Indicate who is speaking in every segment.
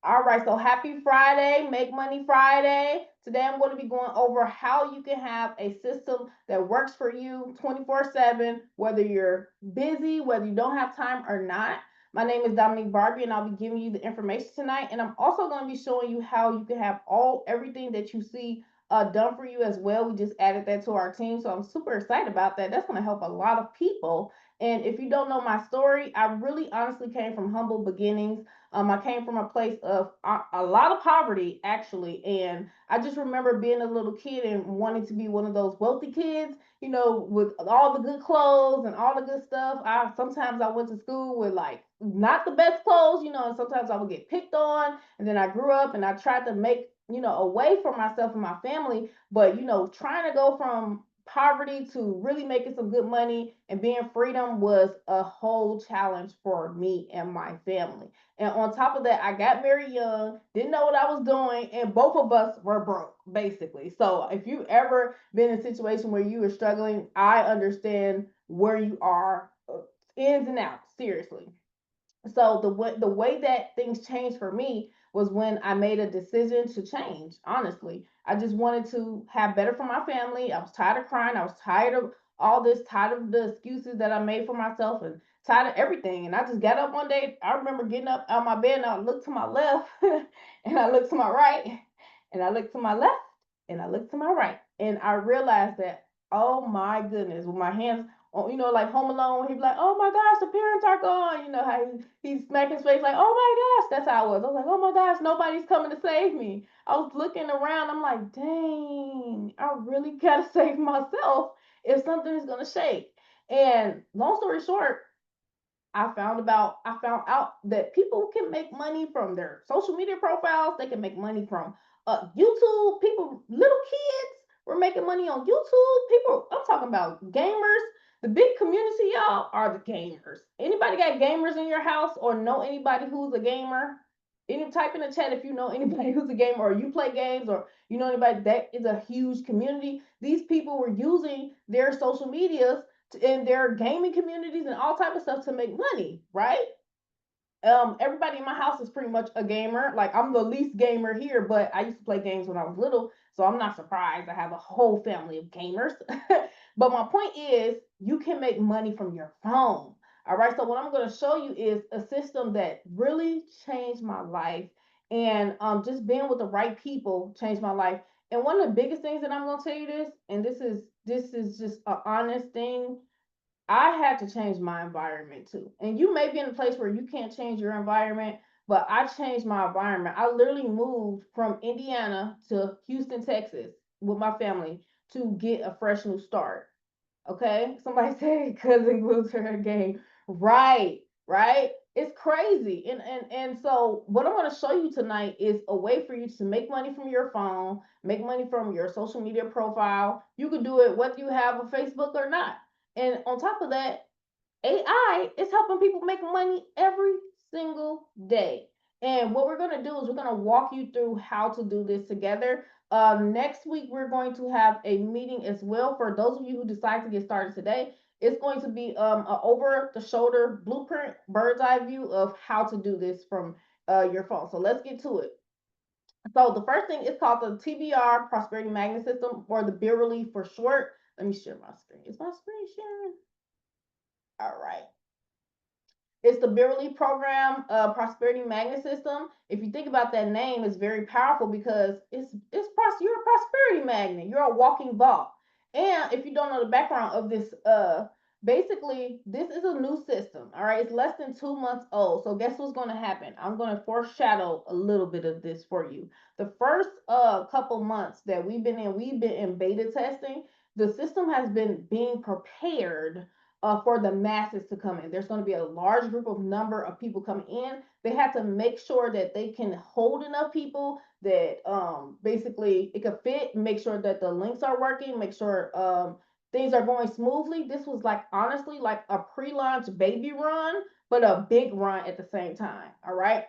Speaker 1: All right, so happy Friday, Make Money Friday. Today I'm going to be going over how you can have a system that works for you 24/7, whether you're busy, whether you don't have time or not. My name is Dominique Barbie, and I'll be giving you the information tonight. And I'm also going to be showing you how you can have everything that you see done for you as well. We just added that to our team, so I'm super excited about that. That's going to help a lot of people. And if you don't know my story, I really honestly came from humble beginnings. I came from a place of a lot of poverty, actually, and I just remember being a little kid and wanting to be one of those wealthy kids, with all the good clothes and all the good stuff. I went to school with like not the best clothes, and sometimes I would get picked on. And then I grew up and I tried to make a way for myself and my family, but trying to go from poverty to really making some good money and being freedom was a whole challenge for me and my family. And on top of that, I got married young, didn't know what I was doing, and both of us were broke, basically. So if you've ever been in a situation where you were struggling, I understand where you are, ins and outs, seriously. So the way that things changed for me was when I made a decision to change. Honestly, I just wanted to have better for my family. I was tired of crying. I was tired of all this, tired of the excuses that I made for myself, and tired of everything. And I just got up one day. I remember getting up out of my bed and I looked to my left and I looked to my right and I looked to my left and I looked to my right, and I realized that, oh my goodness, with my hands like Home Alone, he'd be like, "Oh my gosh, the parents are gone." You know how he smacked his face like, "Oh my gosh," that's how I was. I was like, "Oh my gosh, nobody's coming to save me." I was looking around. I'm like, "Dang, I really gotta save myself if something is gonna shake." And long story short, I found out that people can make money from their social media profiles. They can make money from YouTube. People, little kids, were making money on YouTube. People, I'm talking about gamers. The big community, y'all, are the gamers. Anybody got gamers in your house or know anybody who's a gamer? Any type in the chat if you know anybody who's a gamer or you play games or you know anybody. That is a huge community. These people were using their social medias in their gaming communities and all type of stuff to make money, right? Everybody in my house is pretty much a gamer. Like, I'm the least gamer here, but I used to play games when I was little, so I'm not surprised. I have a whole family of gamers. But my point is, you can make money from your phone. All right. So what I'm going to show you is a system that really changed my life, and just being with the right people changed my life. And one of the biggest things that I'm going to tell you this, and this is just an honest thing, I had to change my environment too. And you may be in a place where you can't change your environment, but I changed my environment. I literally moved from Indiana to Houston, Texas with my family to get a fresh new start. Okay? Somebody said cousin glued to her game. Right, right? It's crazy. And so what I'm going to show you tonight is a way for you to make money from your phone, make money from your social media profile. You can do it whether you have a Facebook or not. And on top of that, AI is helping people make money every single day. And what we're going to do is we're going to walk you through how to do this together. Next week, we're going to have a meeting as well for those of you who decide to get started today. It's going to be an over the shoulder blueprint, bird's eye view of how to do this from your phone. So let's get to it. So the first thing is called the TBR Prosperity Magnet System, or the BIRRELY for short. Let me share my screen. Is my screen sharing? All right. It's the BIRRELY program, prosperity magnet system. If you think about that name, it's very powerful because you're a prosperity magnet. You're a walking vault. And if you don't know the background of this, basically this is a new system. All right, it's less than 2 months old. So guess what's going to happen? I'm going to foreshadow a little bit of this for you. The first couple months that we've been in beta testing. The system has been being prepared for the masses to come in. There's going to be a large group of number of people coming in. They have to make sure that they can hold enough people that basically it could fit. Make sure that the links are working. Make sure things are going smoothly. This was like honestly like a pre-launch baby run, but a big run at the same time. All right.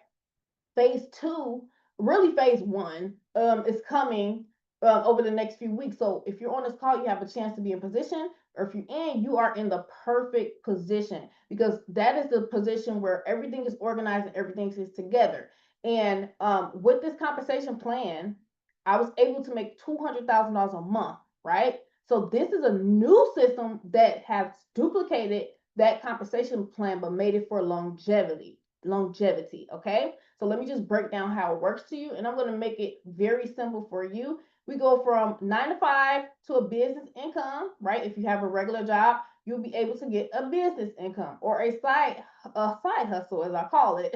Speaker 1: Phase two, really phase one, is coming over the next few weeks. So if you're on this call, you have a chance to be in position, or if you're in, you are in the perfect position because that is the position where everything is organized and everything is together. And with this compensation plan, I was able to make $200,000 a month, right? So this is a new system that has duplicated that compensation plan, but made it for longevity. Longevity, okay? So let me just break down how it works to you, and I'm going to make it very simple for you. We go from 9 to 5 to a business income, right? If you have a regular job, you'll be able to get a business income or a side hustle, as I call it,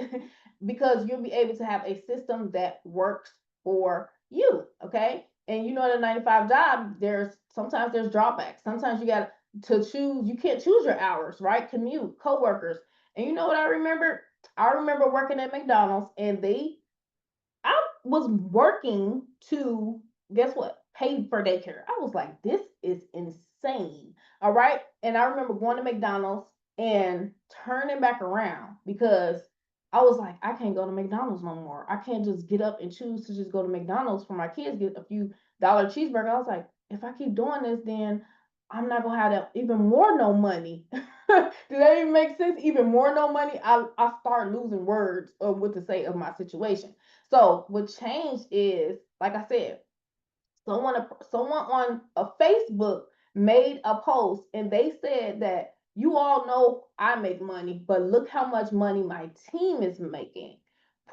Speaker 1: because you'll be able to have a system that works for you, okay? And you know, in a 9 to 5 job, sometimes there's drawbacks. Sometimes you got to choose. You can't choose your hours, right? Commute, coworkers, and you know what I remember? I remember working at McDonald's, and I was working to, guess what? Pay for daycare. I was like, this is insane. All right. And I remember going to McDonald's and turning back around because I was like, I can't go to McDonald's no more. I can't just get up and choose to just go to McDonald's for my kids, get a few dollar cheeseburger. I was like, if I keep doing this, then I'm not gonna have that even more no money. Do that even make sense? Even more no money. I start losing words of what to say of my situation. So what changed is, like I said, someone on a Facebook made a post and they said that you all know I make money, but look how much money my team is making.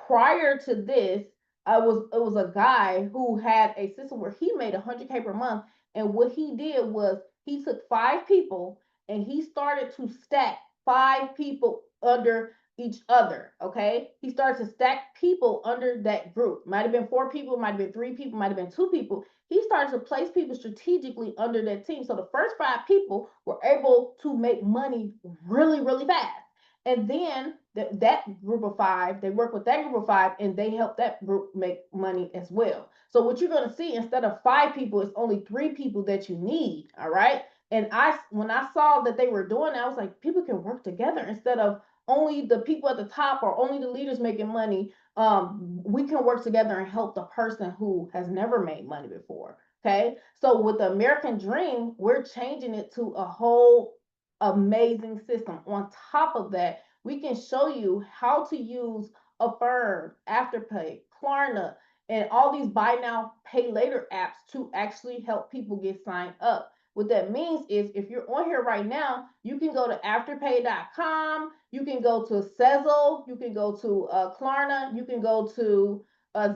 Speaker 1: Prior to this, it was a guy who had a system where he made 100K per month, and what he did was he took 5 people and he started to stack 5 people under each other. Okay, he started to stack people under that group. Might have been 4 people, might have been 3 people, might have been 2 people. He started to place people strategically under that team. So the first 5 people were able to make money really, really fast. And then that group of 5, they work with that group of 5 and they help that group make money as well. So what you're going to see, instead of 5 people, it's only 3 people that you need. All right. And when I saw that they were doing that, I was like, people can work together instead of only the people at the top or only the leaders making money. We can work together and help the person who has never made money before. Okay. So with the American Dream, we're changing it to a whole amazing system. On top of that, we can show you how to use Affirm, Afterpay, Klarna, and all these buy now, pay later apps to actually help people get signed up. What that means is if you're on here right now, you can go to afterpay.com, you can go to Sezzle, you can go to Klarna, you can go to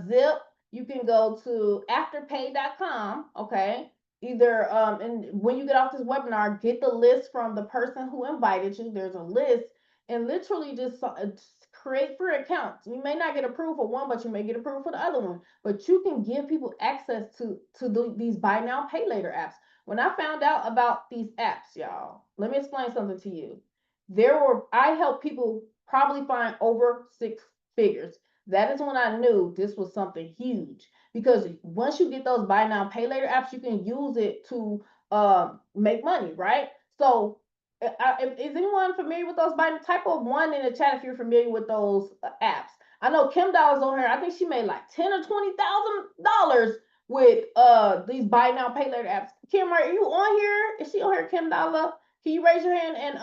Speaker 1: Zip, you can go to afterpay.com, okay? Either and when you get off this webinar, get the list from the person who invited you. There's a list, and literally just create free accounts. You may not get approved for one, but you may get approved for the other one. But you can give people access to these buy now, pay later apps. When I found out about these apps, y'all, let me explain something to you. I helped people probably find over 6 figures. That is when I knew this was something huge, because once you get those buy now, pay later apps, you can use it to make money, right? So is anyone familiar with those buy? Type of one in the chat if you're familiar with those apps. I know Kim Dollars on here. I think she made like $10,000 or $20,000 with these buy now, pay later apps. Kim, are you on here? Is she on here, Kim Dollar? Can you raise your hand and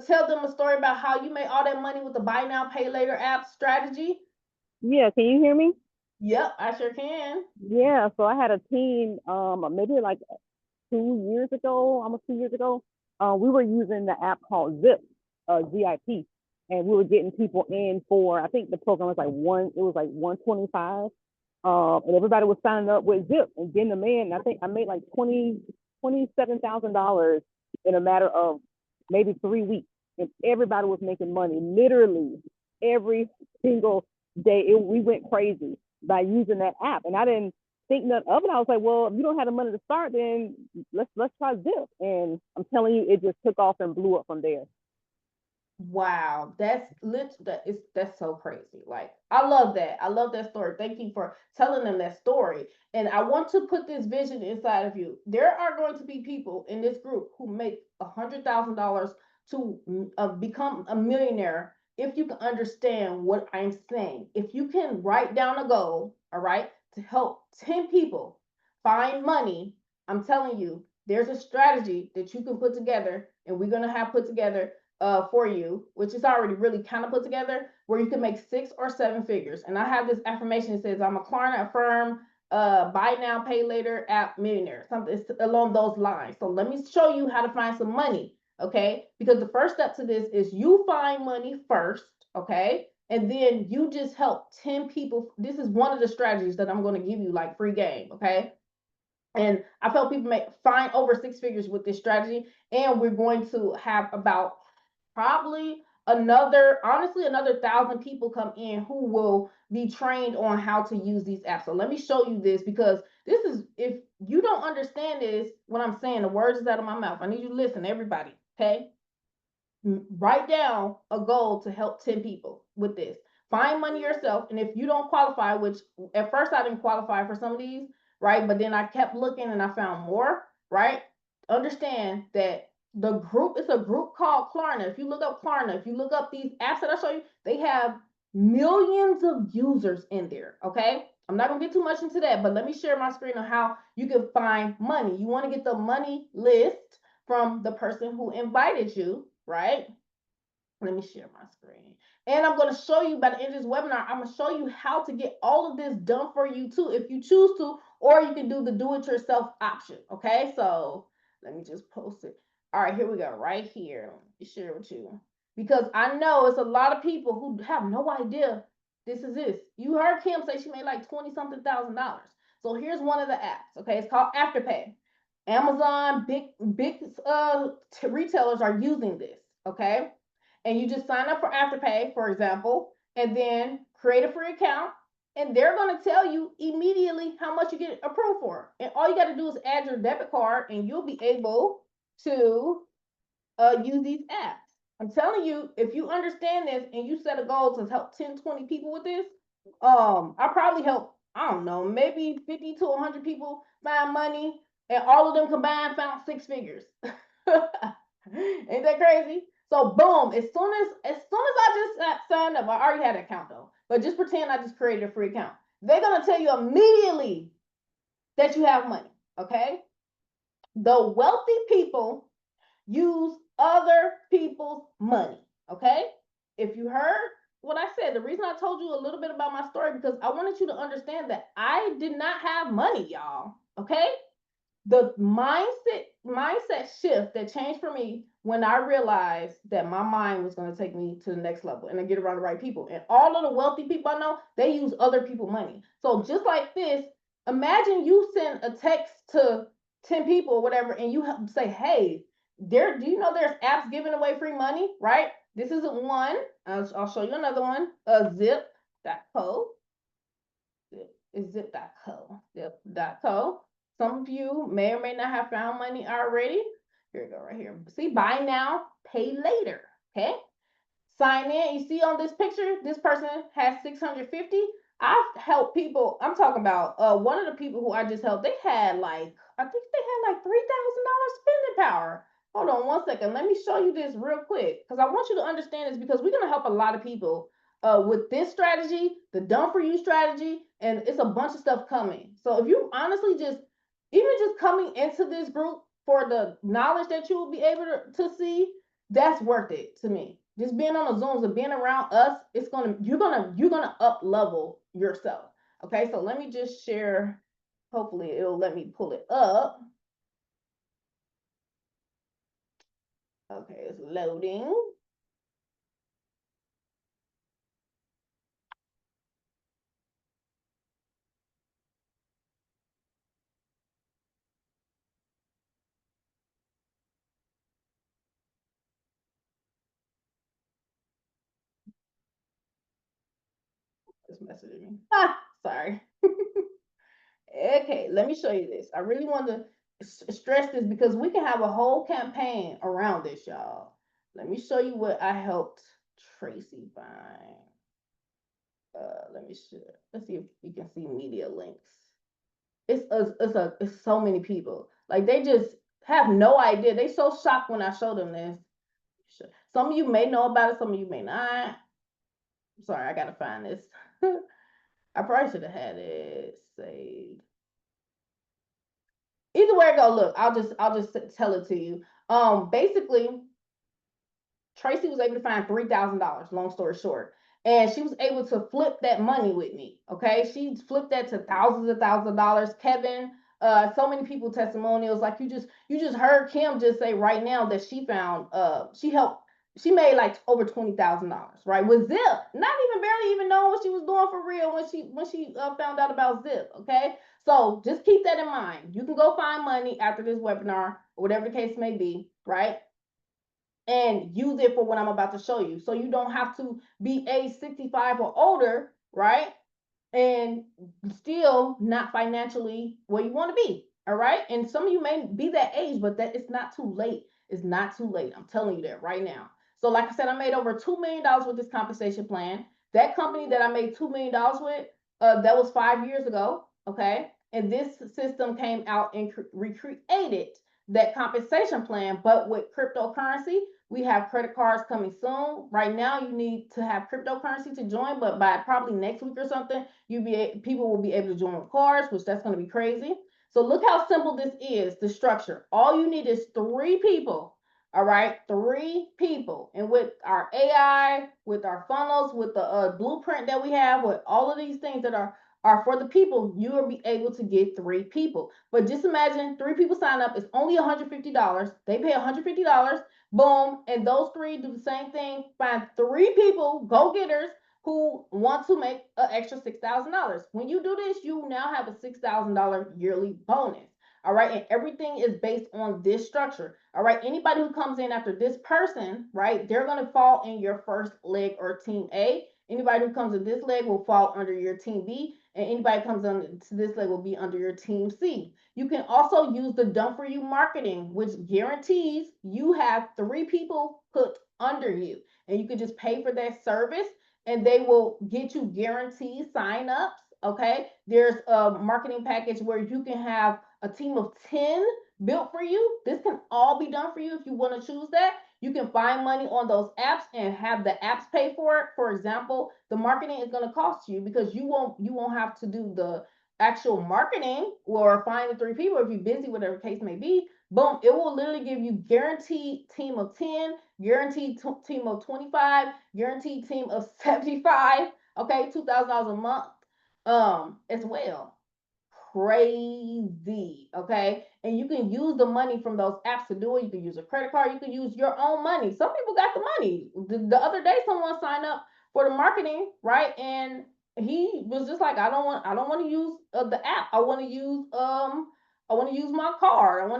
Speaker 1: tell them a story about how you made all that money with the buy now, pay later app strategy?
Speaker 2: Yeah, can you hear me?
Speaker 1: Yep, I sure can.
Speaker 2: Yeah, so I had a team, maybe like 2 years ago, almost 2 years ago. We were using the app called Zip, ZIP, and we were getting people in for, I think the program was like it was like 125. And everybody was signing up with Zip and getting them in. I think I made like $27,000 in a matter of maybe 3 weeks, and everybody was making money literally every single day. We went crazy by using that app, and I didn't think nothing of it. I was like, well, if you don't have the money to start, then let's try Zip. And I'm telling you, it just took off and blew up from there.
Speaker 1: Wow, that's so crazy. Like, I love that. I love that story. Thank you for telling them that story. And I want to put this vision inside of you. There are going to be people in this group who make $100,000 to become a millionaire if you can understand what I'm saying. If you can write down a goal, all right, to help 10 people find money, I'm telling you, there's a strategy that you can put together, and we're gonna have put together for you, which is already really kind of put together, where you can make 6 or 7 figures. And I have this affirmation that says, I'm a Klarna Affirm, buy now, pay later app millionaire, something along those lines. So let me show you how to find some money, okay? Because the first step to this is you find money first, okay? And then you just help 10 people. This is one of the strategies that I'm going to give you, like free game, okay? And I've helped people find over 6 figures with this strategy. And we're going to have about probably another 1,000 people come in who will be trained on how to use these apps. So let me show you this, because this is, if you don't understand this, what I'm saying, the words is out of my mouth. I need you to listen, everybody, okay? Write down a goal to help 10 people with this. Find money yourself. And if you don't qualify, which at first I didn't qualify for some of these, right? But then I kept looking and I found more, right? Understand that the group is a group called Klarna. If you look up Klarna, if you look up these apps that I show you, they have millions of users in there, okay? I'm not gonna get too much into that, but let me share my screen on how you can find money. You wanna get the money list from the person who invited you, right? Let me share my screen. And I'm going to show you by the end of this webinar, I'm going to show you how to get all of this done for you too, if you choose to, or you can do the do-it-yourself option, okay? So let me just post it. All right, here we go, right here. Let me share it with you. Because I know it's a lot of people who have no idea this is this. You heard Kim say she made like 20-something thousand dollars. So here's one of the apps, okay? It's called Afterpay. Amazon, big retailers are using this, okay? And you just sign up for Afterpay, for example, and then create a free account, and they're going to tell you immediately how much you get approved for. And all you got to do is add your debit card, and you'll be able to use these apps. I'm telling you, if you understand this and you set a goal to help 10, 20 people with this, I probably help, I don't know, maybe 50 to 100 people find money, and all of them combined found 6 figures. Ain't that crazy? So boom, as soon as I just signed up, I already had an account though, but just pretend I just created a free account. They're gonna tell you immediately that you have money, okay? The wealthy people use other people's money, okay? If you heard what I said, the reason I told you a little bit about my story, because I wanted you to understand that I did not have money, y'all, okay? The mindset shift that changed for me when I realized that my mind was going to take me to the next level and to get around the right people. And all of the wealthy people I know, they use other people's money. So just like this, imagine you send a text to 10 people or whatever, and you say, hey, do you know there's apps giving away free money, right? This isn't one. I'll show you another one. Zip.co. Is zip.co. Zip.co. Some of you may or may not have found money already. Here we go, right here. See, buy now, pay later. Okay. Sign in. You see on this picture, this person has 650. I've helped people. I'm talking about one of the people who I just helped. They had like, I think they had like $3,000 spending power. Hold on one second. Let me show you this real quick, because I want you to understand this, because we're going to help a lot of people with this strategy, the done for you strategy, and it's a bunch of stuff coming. So if you honestly even just coming into this group for the knowledge that you will be able to see, that's worth it to me. Just being on the Zooms and being around us, you're gonna up level yourself. Okay, so let me just share. Hopefully it'll let me pull it up. Okay, it's loading. It's messaging me. Sorry. Okay, let me show you this. I really want to stress this, because we can have a whole campaign around this, y'all. Let me show you what I helped Tracy find. Let me share. Let's see if you can see media links. It's so many people. Like, they just have no idea. They so shocked when I show them this. Some of you may know about it, some of you may not. Sorry, I gotta find this. I probably should have had it saved. Either way it go, look, I'll just tell it to you. Basically, Tracy was able to find $3,000, long story short. And she was able to flip that money with me. Okay. She flipped that to thousands of dollars. Kevin, so many people testimonials. Like you just heard Kim just say right now that she found she made like over $20,000, right? With Zip, not even barely even knowing what she was doing for real when she found out about Zip. Okay. So just keep that in mind. You can go find money after this webinar or whatever the case may be, right? And use it for what I'm about to show you. So you don't have to be age 65 or older, right? And still not financially where you want to be. All right. And some of you may be that age, but that it's not too late. It's not too late. I'm telling you that right now. So, like I said, I made over $2 million with this compensation plan. That company that I made $2 million with, that was 5 years ago. Okay. And this system came out and recreated that compensation plan, but with cryptocurrency. We have credit cards coming soon. Right now, you need to have cryptocurrency to join, but by probably next week or something, people will be able to join with cards, which that's going to be crazy. So look how simple this is, the structure. All you need is 3 people. All right, 3 people. And with our AI, with our funnels, with the blueprint that we have, with all of these things that are for the people, you will be able to get 3 people. But just imagine 3 people sign up. It's only $150. They pay $150. Boom. And those 3 do the same thing. Find 3 people, go-getters, who want to make an extra $6,000. When you do this, you now have a $6,000 yearly bonus. All right. And everything is based on this structure. All right. Anybody who comes in after this person, right, they're going to fall in your first leg or team A. Anybody who comes in this leg will fall under your team B. And anybody who comes on to this leg will be under your team C. You can also use the Done For You marketing, which guarantees you have 3 people put under you. And you can just pay for that service and they will get you guaranteed sign-ups. Okay. There's a marketing package where you can have a team of 10 built for you. This can all be done for you if you want to choose that. You can find money on those apps and have the apps pay for it. For example, the marketing is going to cost you because you won't have to do the actual marketing or find the 3 people if you're busy, whatever case may be. Boom, it will literally give you guaranteed team of 10, guaranteed team of 25, guaranteed team of 75, okay, $2,000 a month as well. Crazy, okay? And you can use the money from those apps to do it. You can use a credit card, you can use your own money. Some people got the money. The other day someone signed up for the marketing, right? And he was just like, I don't want to use the app. I want to use my card.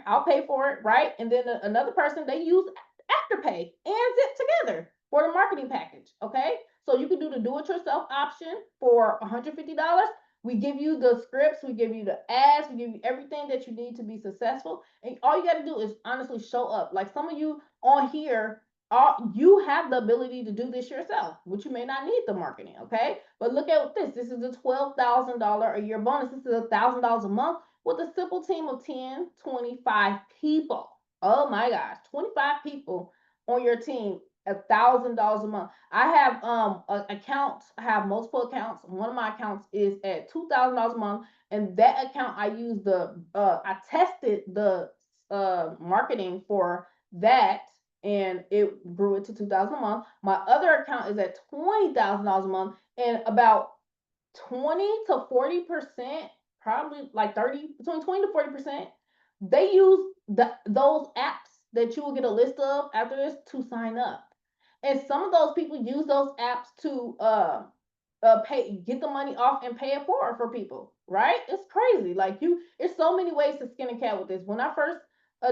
Speaker 1: I'll pay for it, right? And then another person, they use Afterpay and Zip together for the marketing package, okay? So you can do the do-it-yourself option for $150. We give you the scripts, we give you the ads, we give you everything that you need to be successful. And all you got to do is honestly show up. Like some of you on here, you have the ability to do this yourself, which you may not need the marketing, okay? But look at this. This is a $12,000 a year bonus. This is $1,000 a month with a simple team of 10, 25 people. Oh my gosh, 25 people on your team, $1,000 a month. I have accounts. I have multiple accounts. One of my accounts is at $2,000 a month, and that account I use I tested the marketing for that, and it grew it to $2,000 a month. My other account is at $20,000 a month, and about 20 to 40%, probably like 30, between 20 to 40%, they use those apps that you will get a list of after this to sign up. And some of those people use those apps to get the money off and pay it forward for people, right? It's crazy. Like there's so many ways to skin a cat with this. When I first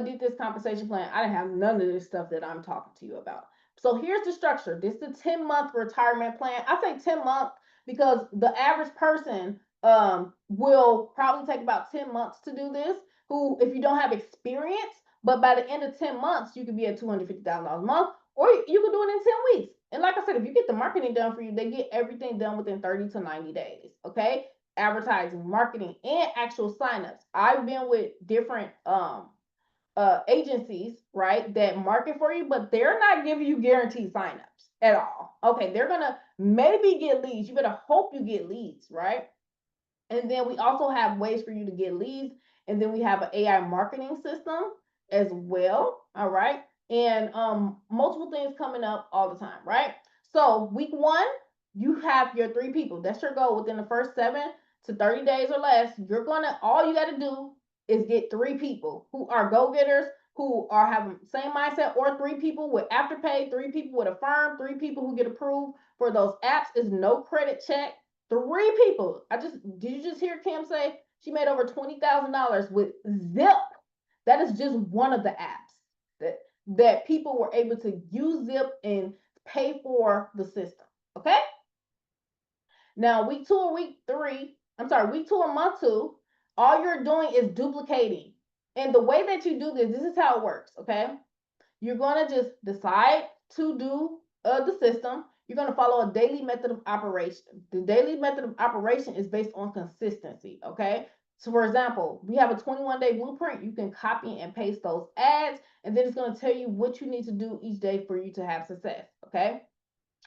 Speaker 1: did this compensation plan, I didn't have none of this stuff that I'm talking to you about. So here's the structure. This is the 10-month retirement plan. I say 10 months because the average person will probably take about 10 months to do this. Who, if you don't have experience, but by the end of 10 months, you could be at $250,000 a month, or you could do it in 10 weeks. And like I said, if you get the marketing done for you, they get everything done within 30 to 90 days. Okay. Advertising, marketing, and actual signups. I've been with different agencies, right, that market for you, but they're not giving you guaranteed signups at all. Okay, they're gonna maybe get leads. You better hope you get leads, right? And then we also have ways for you to get leads. And then we have an AI marketing system as well. All right. and multiple things coming up all the time, right? So week one, you have your 3 people. That's your goal within the first 7 to 30 days or less. All you got to do is get 3 people who are go getters, who are having same mindset, or 3 people with Afterpay, 3 people with Affirm, 3 people who get approved for those apps. Is no credit check. 3 people. Did you just hear Kim say she made over $20,000 with Zip? That is just one of the apps that people were able to use Zip and pay for the system. Okay. Now, week 2 or week 3, week 2 or month 2, all you're doing is duplicating. And the way that you do this is how it works. Okay. You're going to just decide to do the system. You're going to follow a daily method of operation. The daily method of operation is based on consistency. Okay. So, for example, we have a 21-day blueprint. You can copy and paste those ads, and then it's going to tell you what you need to do each day for you to have success. Okay.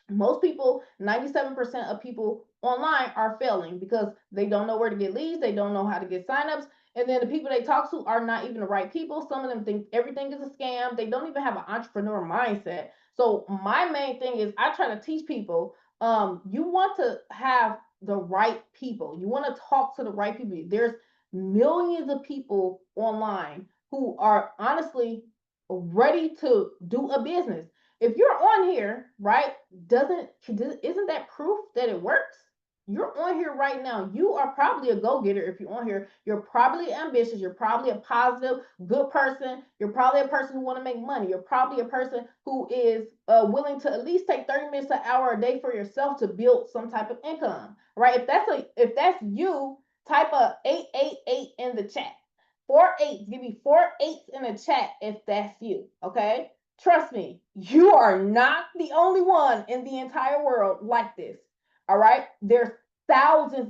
Speaker 1: Most people, 97% of people online are failing because they don't know where to get leads, they don't know how to get signups, and then the people they talk to are not even the right people. Some of them think everything is a scam. They don't even have an entrepreneur mindset. So my main thing is I try to teach people, you want to have the right people. You want to talk to the right people. There's millions of people online who are honestly ready to do a business. If you're on here, right, isn't that proof that it works? You're on here right now. You are probably a go-getter if you're on here. You're probably ambitious. You're probably a positive, good person. You're probably a person who want to make money. You're probably a person who is willing to at least take 30 minutes, an hour a day for yourself to build some type of income, right? If that's you, type a 888 in the chat. 4 8s. Give me 4 8s in the chat if that's you. Okay. Trust me, you are not the only one in the entire world like this. All right. There's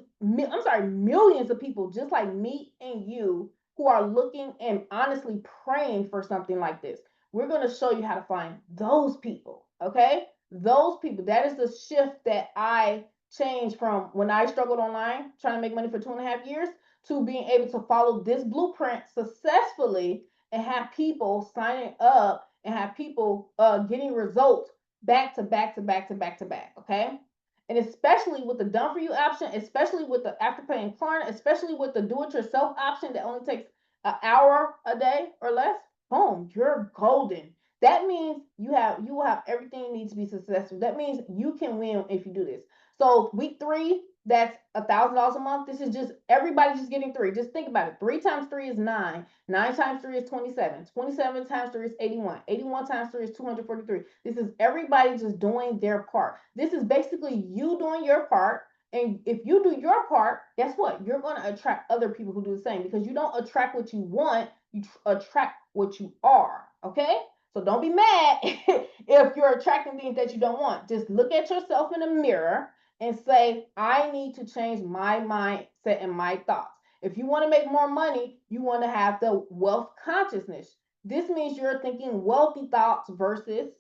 Speaker 1: millions of people just like me and you who are looking and honestly praying for something like this. We're going to show you how to find those people. Okay. Those people. That is the shift that I changed from when I struggled online trying to make money for 2.5 years to being able to follow this blueprint successfully and have people signing up and have people getting results back to back to back to back to back. Okay. And especially with the done for you option, especially with the Afterpay and Klarna, especially with the do it yourself option that only takes an hour a day or less, boom, you're golden. That means you will have everything you need to be successful. That means you can win if you do this. So week 3, that's $1,000 a month. This is just everybody just getting 3. Just think about it. 3 times 3 is 9. 9 times 3 is 27. 27 times 3 is 81. 81 times 3 is 243. This is everybody just doing their part. This is basically you doing your part. And if you do your part, guess what? You're going to attract other people who do the same, because you don't attract what you want, you attract what you are. Okay? So don't be mad if you're attracting things that you don't want. Just look at yourself in the mirror and say, I need to change my mindset and my thoughts. If you want to make more money, you want to have the wealth consciousness. This means you're thinking wealthy thoughts versus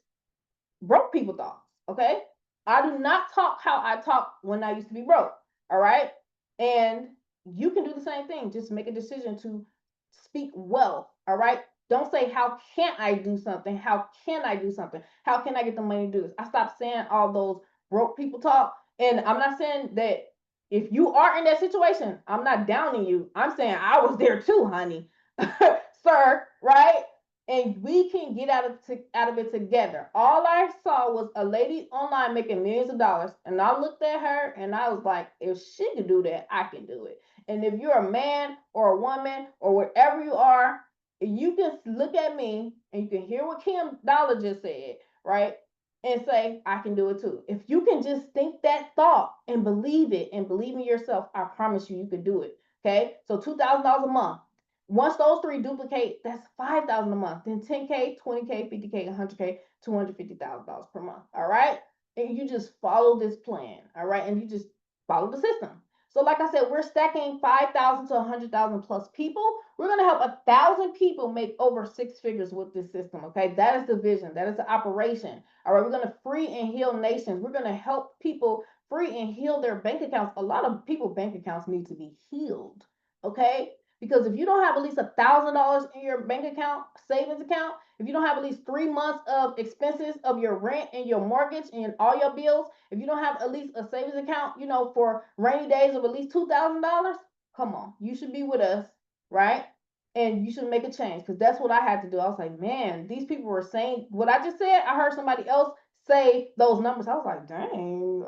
Speaker 1: broke people thoughts. Okay. I do not talk how I talk when I used to be broke. All right. And you can do the same thing. Just make a decision to speak wealth. All right. Don't say, how can I do something? How can I do something? How can I get the money to do this? I stopped saying all those broke people talk. And I'm not saying that if you are in that situation, I'm not downing you. I'm saying I was there too, honey. Sir, right? And we can get out of it together. All I saw was a lady online making millions of dollars, and I looked at her and I was like, if she can do that, I can do it. And if you're a man or a woman or wherever you are, you can look at me and you can hear what Kim Dollar just said, right? And say, I can do it too. If you can just think that thought and believe it and believe in yourself, I promise you, you can do it. Okay. So $2,000 a month. Once those 3 duplicate, that's $5,000 a month. Then 10K, 20K, 50K, 100K, $250,000 per month. All right. And you just follow this plan. All right. And you just follow the system. So, like I said, we're stacking 5,000 to 100,000 plus people. We're going to help 1,000 people make over 6 figures with this system. Okay. That is the vision. That is the operation. All right. We're going to free and heal nations. We're going to help people free and heal their bank accounts. A lot of people's bank accounts need to be healed. Okay. Because if you don't have at least $1,000 in your bank account, savings account, if you don't have at least 3 months of expenses of your rent and your mortgage and all your bills, if you don't have at least a savings account, for rainy days of at least $2,000, come on, you should be with us, right? And you should make a change, because that's what I had to do. I was like, man, these people were saying what I just said. I heard somebody else say those numbers. I was like, dang,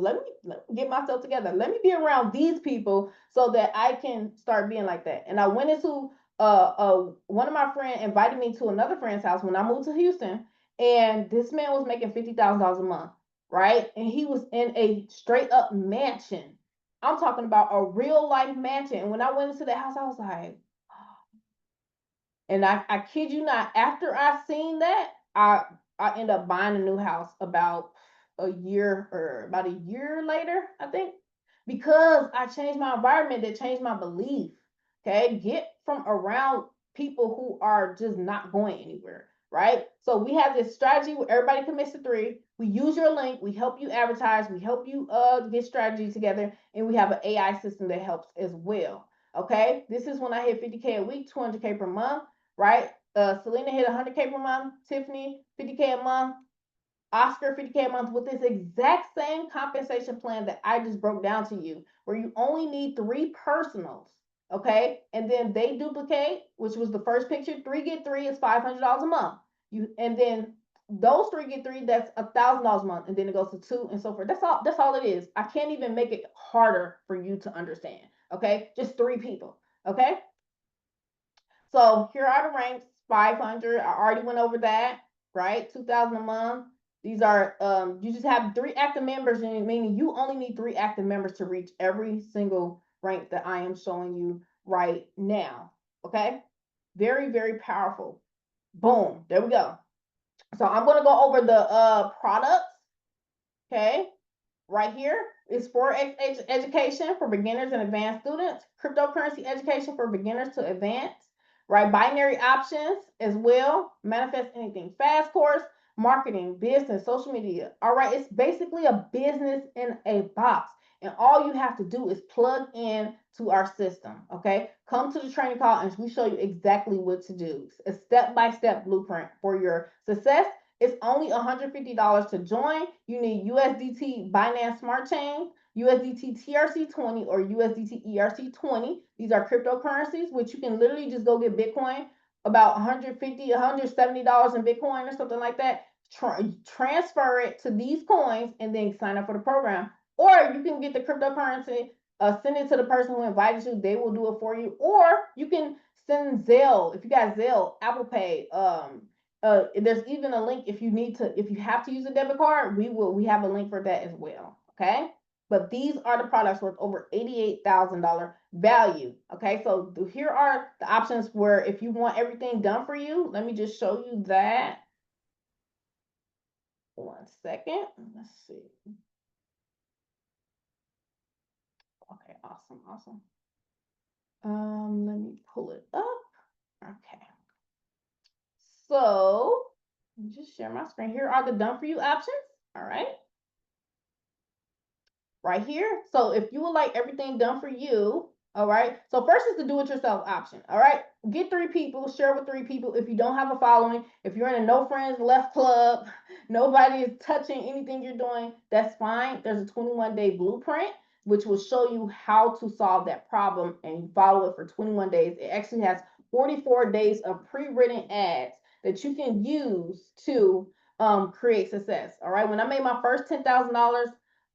Speaker 1: let me get myself together. Let me be around these people so that I can start being like that. And I went into one of my friends invited me to another friend's house when I moved to Houston, and this man was making $50,000 a month, right? And he was in a straight up mansion. I'm talking about a real life mansion. And when I went into the house, I was like, and I kid you not, after I seen that, I ended up buying a new house about about a year later, I think, because I changed my environment, that changed my belief. Okay, get from around people who are just not going anywhere, right? So we have this strategy where everybody commits to 3. We use your link, we help you advertise, we help you get strategy together, and we have an AI system that helps as well. Okay, this is when I hit 50K a week, 200K per month, right? Selena hit 100K per month, Tiffany 50K a month, Oscar 50K a month, with this exact same compensation plan that I just broke down to you, where you only need 3 personals, okay? And then they duplicate, which was the first picture. 3 get 3 is $500 a month. And then those 3 get 3, that's $1,000 a month, and then it goes to 2 and so forth. That's all it is. I can't even make it harder for you to understand, okay? Just 3 people, okay? So here are the ranks. 500, I already went over that, right? 2,000 a month. These are, you just have 3 active members, meaning you only need 3 active members to reach every single rank that I am showing you right now, okay? Very, very powerful. Boom, there we go. So I'm gonna go over the products, okay? Right here is Forex education for beginners and advanced students, cryptocurrency education for beginners to advanced, right? Binary options as well, manifest anything fast course, marketing, business, social media. All right, it's basically a business in a box. And all you have to do is plug in to our system, okay? Come to the training call and we show you exactly what to do. A step-by-step blueprint for your success. It's only $150 to join. You need USDT Binance Smart Chain, USDT TRC20, or USDT ERC20. These are cryptocurrencies, which you can literally just go get Bitcoin, about $150, $170 in Bitcoin or something like that. Transfer it to these coins and then sign up for the program. Or you can get the cryptocurrency, send it to the person who invited you. They will do it for you. Or you can send Zelle. If you got Zelle, Apple Pay, there's even a link if you have to use a debit card, we have a link for that as well. Okay. But these are the products worth over $88,000 value. Okay. So here are the options where if you want everything done for you, let me just show you that. 1 second. Let's see. Okay. Awesome. Let me pull it up. Okay. So let me just share my screen. Here are the done for you options. All right. Right here. So if you would like everything done for you, all right. So first is the do it yourself option. All right. Get 3 people, share with 3 people. If you don't have a following, if you're in a no friends left club, nobody is touching anything you're doing, that's fine. There's a 21-day blueprint, which will show you how to solve that problem and follow it for 21 days. It actually has 44 days of pre-written ads that you can use to create success. All right. When I made my first $10,000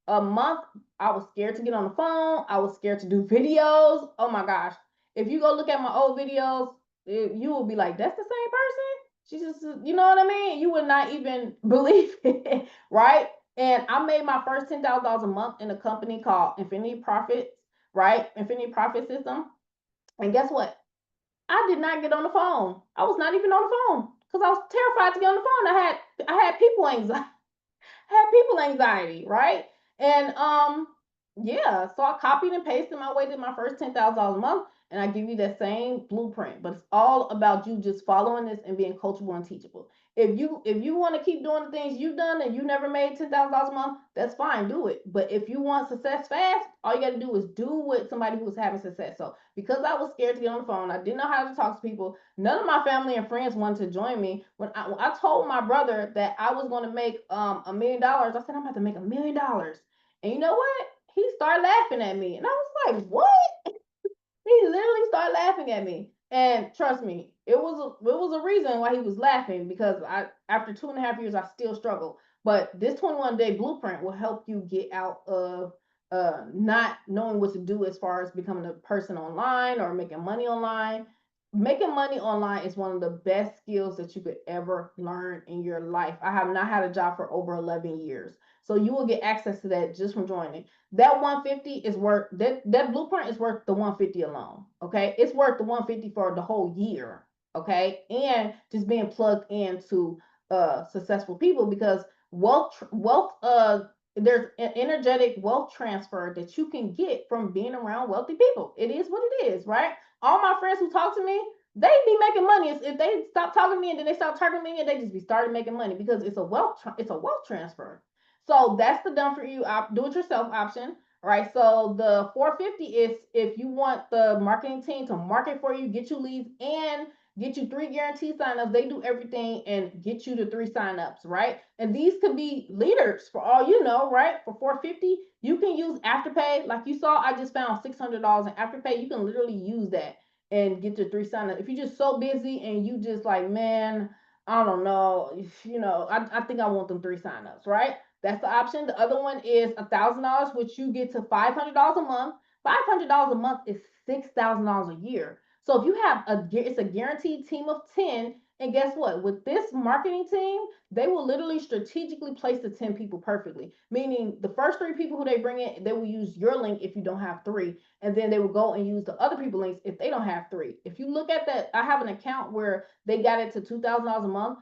Speaker 1: a month, I was scared to get on the phone. I was scared to do videos. Oh my gosh. If you go look at my old videos, you will be like, that's the same person? She just, you know what I mean? You would not even believe it, right? And I made my first $10,000 a month in a company called Infinity Profits, right? Infinity Profit System. And guess what? I did not get on the phone. I was not even on the phone because I was terrified to get on the phone. I had people anxiety, right? And yeah, so I copied and pasted my way to my first $10,000 a month, and I give you that same blueprint. But it's all about you just following this and being coachable and teachable. If you want to keep doing the things you've done and you never made $10,000 a month, that's fine, do it. But if you want success fast, all you got to do is do what somebody who's having success. So because I was scared to get on the phone, I didn't know how to talk to people. None of my family and friends wanted to join me. When I told my brother that I was going to make $1 million, I said I'm about to make $1 million. And you know what? He started laughing at me, and I was like, "What?" He literally started laughing at me. And trust me, it was a reason why he was laughing, because after 2.5 years I still struggle. But this 21-day blueprint will help you get out of not knowing what to do as far as becoming a person online or making money online. Making money online is one of the best skills that you could ever learn in your life. I have not had a job for over 11 years. So you will get access to that just from joining. That 150 is worth that blueprint is worth the 150 alone. Okay, it's worth the 150 for the whole year. Okay, and just being plugged into successful people, because wealth there's an energetic wealth transfer that you can get from being around wealthy people. It is what it is, right? All my friends who talk to me, they be making money. If they stop talking to me and then they stop talking to me, and they just be starting making money, because it's a wealth transfer. So that's the done for you do it yourself option, right? So the 450 is if you want the marketing team to market for you, get you leads, and get you 3 guaranteed signups. They do everything and get you to 3 signups, right? And these could be leaders for all you know, right? For 450, you can use Afterpay. Like you saw, I just found $600 in Afterpay. You can literally use that and get your 3 signups. If you're just so busy and you just like, man, I don't know, I think I want them 3 signups, right? That's the option. The other one is $1,000, which you get to $500 a month. $500 a month is $6,000 a year. So if you have it's a guaranteed team of 10. And guess what? With this marketing team, they will literally strategically place the 10 people perfectly. Meaning the first 3 people who they bring in, they will use your link if you don't have 3. And then they will go and use the other people's links if they don't have 3. If you look at that, I have an account where they got it to $2,000 a month.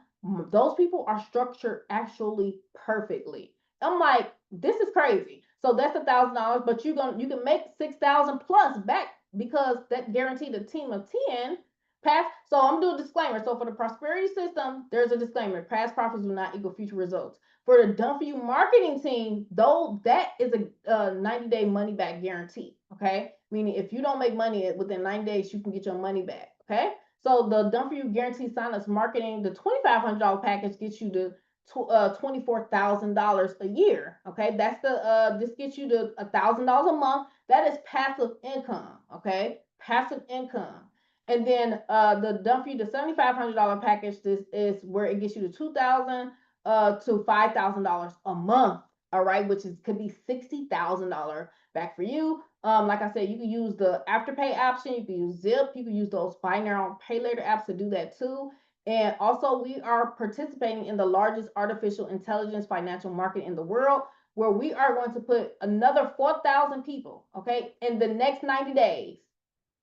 Speaker 1: Those people are structured actually perfectly. I'm like, this is crazy. So that's $1,000, but you can make 6,000 plus back, because that guaranteed a team of 10 pass. So I'm doing a disclaimer. So for the prosperity system, there's a disclaimer: past profits do not equal future results. For the done for you marketing team, though, that is a 90-day money back guarantee. Okay, meaning if you don't make money within 90 days, you can get your money back. Okay. So the done for you guarantee signups marketing, the $2,500 package gets you to $24,000 a year. Okay, that's this gets you to $1,000 a month. That is passive income. Okay, passive income. And then the done for you, the $7,500 package, this is where it gets you to $2,000 to $5,000 a month. All right, which could be $60,000 back for you. Like I said, you can use the Afterpay option, you can use Zip, you can use those buy now, pay later apps to do that too. And also, we are participating in the largest artificial intelligence financial market in the world, where we are going to put another 4,000 people, okay, in the next 90 days.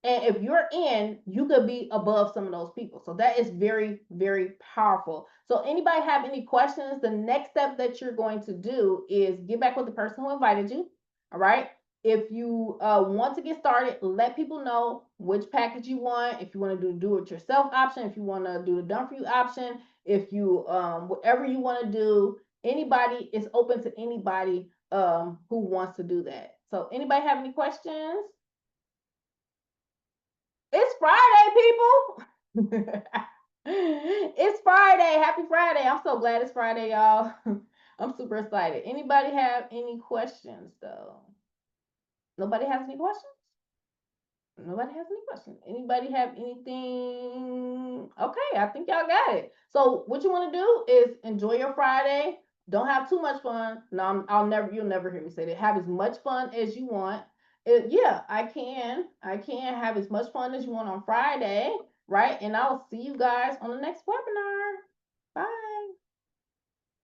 Speaker 1: And if you're in, you could be above some of those people. So that is very, very powerful. So anybody have any questions? The next step that you're going to do is get back with the person who invited you. All right. If you want to get started, let people know which package you want. If you want to do it yourself option, if you want to do the done for you option, if you whatever you want to do, anybody is open to anybody who wants to do that. So anybody have any questions? It's Friday, people. It's Friday. Happy Friday. I'm so glad it's Friday, y'all. I'm super excited. Anybody have any questions, though? Nobody has any questions? Nobody has any questions. Anybody have anything? Okay, I think y'all got it. So what you want to do is enjoy your Friday. Don't have too much fun. No, you'll never hear me say that. Have as much fun as you want. Yeah, I can have as much fun as you want on Friday, right? And I'll see you guys on the next webinar. Bye.